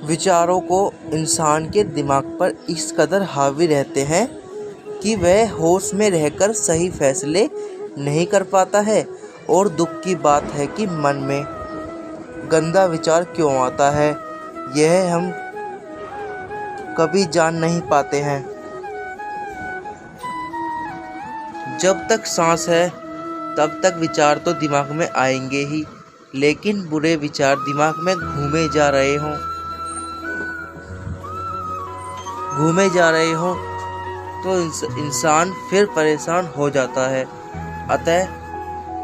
विचारों को इंसान के दिमाग पर इस कदर हावी रहते हैं कि वह होश में रहकर सही फैसले नहीं कर पाता है। और दुख की बात है कि मन में गंदा विचार क्यों आता है, यह हम कभी जान नहीं पाते हैं। जब तक सांस है तब तक विचार तो दिमाग में आएंगे ही, लेकिन बुरे विचार दिमाग में घूमे जा रहे हों तो इंसान फिर परेशान हो जाता है। अतः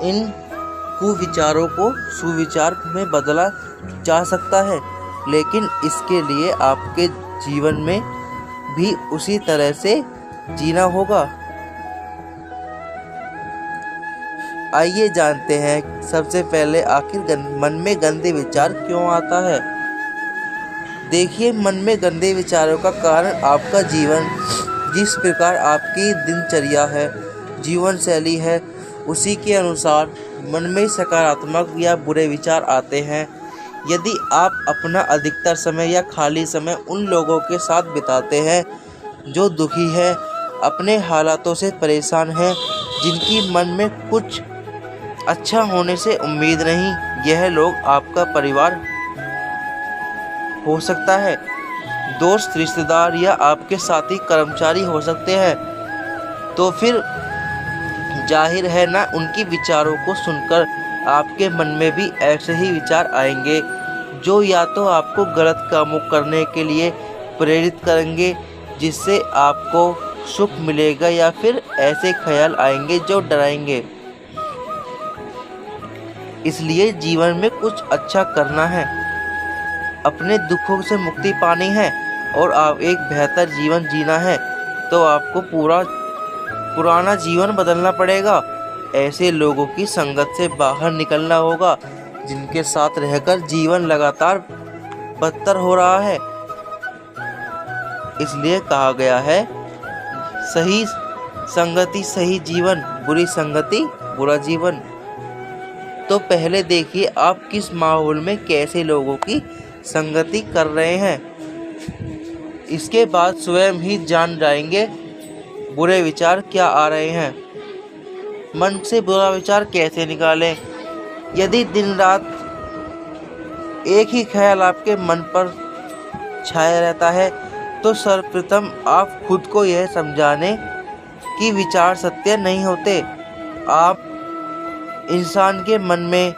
इन कुविचारों को सुविचार में बदला जा सकता है, लेकिन इसके लिए आपके जीवन में भी उसी तरह से जीना होगा। आइए जानते हैं सबसे पहले आखिर मन में गंदे विचार क्यों आता है। देखिए, मन में गंदे विचारों का कारण आपका जीवन, जिस प्रकार आपकी दिनचर्या है, जीवन शैली है, उसी के अनुसार मन में सकारात्मक या बुरे विचार आते हैं। यदि आप अपना अधिकतर समय या खाली समय उन लोगों के साथ बिताते हैं जो दुखी है, अपने हालातों से परेशान हैं, जिनकी मन में कुछ अच्छा होने से उम्मीद नहीं, यह लोग आपका परिवार हो सकता है, दोस्त, रिश्तेदार या आपके साथी कर्मचारी हो सकते हैं, तो फिर जाहिर है ना, उनकी विचारों को सुनकर आपके मन में भी ऐसे ही विचार आएंगे जो या तो आपको गलत कामों करने के लिए प्रेरित करेंगे जिससे आपको सुख मिलेगा, या फिर ऐसे ख्याल आएंगे जो डराएंगे। इसलिए जीवन में कुछ अच्छा करना है, अपने दुखों से मुक्ति पानी है और आप एक बेहतर जीवन जीना है, तो आपको पुराना जीवन बदलना पड़ेगा। ऐसे लोगों की संगत से बाहर निकलना होगा जिनके साथ रहकर जीवन लगातार बदतर हो रहा है। इसलिए कहा गया है, सही संगति सही जीवन, बुरी संगति बुरा जीवन। तो पहले देखिए आप किस माहौल में कैसे लोगों की संगति कर रहे हैं। इसके बाद स्वयं ही जान जाएंगे बुरे विचार क्या आ रहे हैं। मन से बुरा विचार कैसे निकालें। यदि दिन रात एक ही ख्याल आपके मन पर छाया रहता है, तो सर्वप्रथम आप खुद को यह समझाने कि विचार सत्य नहीं होते। आप इंसान के मन में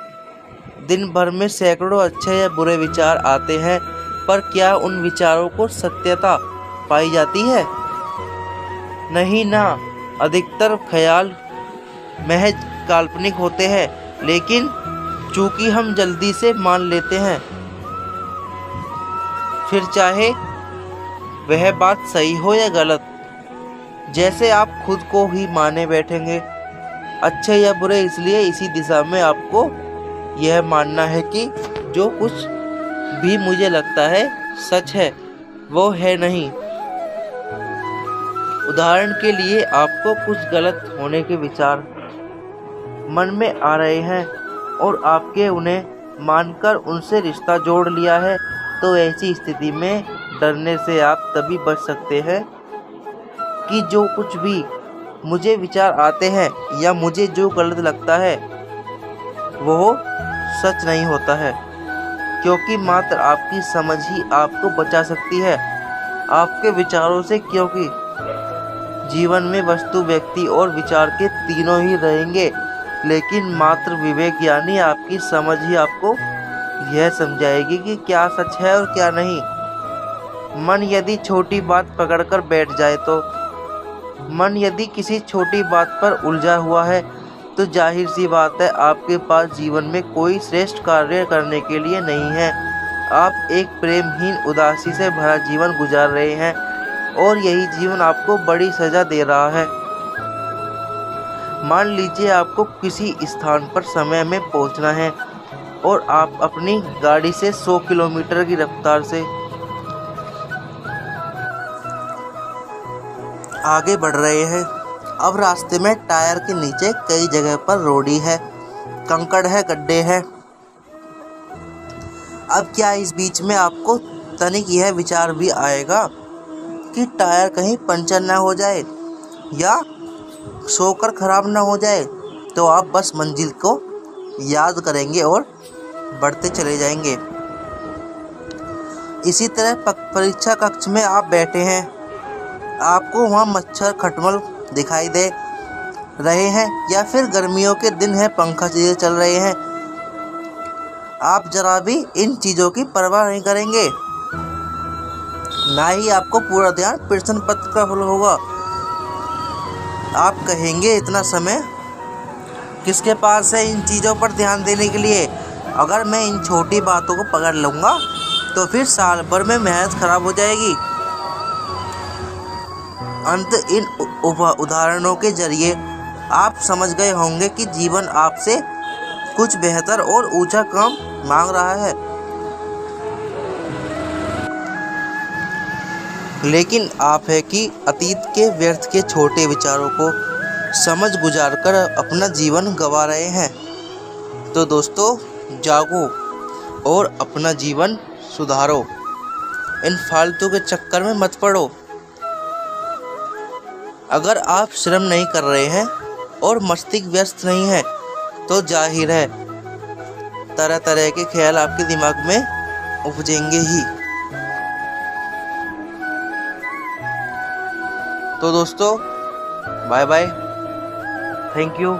दिन भर में सैकड़ों अच्छे या बुरे विचार आते हैं, पर क्या उन विचारों को सत्यता पाई जाती है? नहीं ना, अधिकतर ख्याल महज काल्पनिक होते हैं, लेकिन चूंकि हम जल्दी से मान लेते हैं, फिर चाहे वह बात सही हो या गलत, जैसे आप खुद को ही माने बैठेंगे, अच्छे या बुरे। इसलिए इसी दिशा में आपको यह मानना है कि जो कुछ भी मुझे लगता है सच है, वो है नहीं। उदाहरण के लिए, आपको कुछ गलत होने के विचार मन में आ रहे हैं और आपके उन्हें मानकर उनसे रिश्ता जोड़ लिया है, तो ऐसी स्थिति में डरने से आप तभी बच सकते हैं कि जो कुछ भी मुझे विचार आते हैं या मुझे जो गलत लगता है वो सच नहीं होता है, क्योंकि मात्र आपकी समझ ही आपको बचा सकती है आपके विचारों से। क्योंकि जीवन में वस्तु, व्यक्ति और विचार के तीनों ही रहेंगे, लेकिन मात्र विवेक यानी आपकी समझ ही आपको यह समझाएगी कि क्या सच है और क्या नहीं। मन यदि छोटी बात पकड़कर बैठ जाए तो मन यदि किसी छोटी बात पर उलझा हुआ है, तो जाहिर सी बात है आपके पास जीवन में कोई श्रेष्ठ कार्य करने के लिए नहीं है। आप एक प्रेमहीन, उदासी से भरा जीवन गुजार रहे हैं और यही जीवन आपको बड़ी सजा दे रहा है। मान लीजिए आपको किसी स्थान पर समय में पहुंचना है और आप अपनी गाड़ी से 100 किलोमीटर की रफ्तार से आगे बढ़ रहे हैं। अब रास्ते में टायर के नीचे कई जगह पर रोड़ी है, कंकड़ है, गड्ढे हैं। अब क्या इस बीच में आपको तनिक यह विचार भी आएगा कि टायर कहीं पंचर ना हो जाए या सोकर खराब ना हो जाए, तो आप बस मंजिल को याद करेंगे और बढ़ते चले जाएंगे। इसी तरह परीक्षा कक्ष में आप बैठे हैं, आपको वहाँ मच्छर खटमल दिखाई दे रहे हैं या फिर गर्मियों के दिन है पंखा चीज़ें चल रहे हैं, आप जरा भी इन चीज़ों की परवाह नहीं करेंगे। ना ही आपको पूरा ध्यान प्रश्न पत्र का होगा। आप कहेंगे इतना समय किसके पास है इन चीज़ों पर ध्यान देने के लिए। अगर मैं इन छोटी बातों को पकड़ लूँगा तो फिर साल भर में मेहनत खराब हो जाएगी। अंत इन उदाहरणों के जरिए आप समझ गए होंगे कि जीवन आपसे कुछ बेहतर और ऊंचा काम मांग रहा है, लेकिन आप है कि अतीत के व्यर्थ के छोटे विचारों को समझ गुजार कर अपना जीवन गंवा रहे हैं। तो दोस्तों, जागो और अपना जीवन सुधारो, इन फालतू के चक्कर में मत पड़ो। अगर आप श्रम नहीं कर रहे हैं और मस्तिष्क व्यस्त नहीं है तो जाहिर है तरह तरह के ख्याल आपके दिमाग में उपजेंगे ही। तो दोस्तों, बाय बाय, थैंक यू।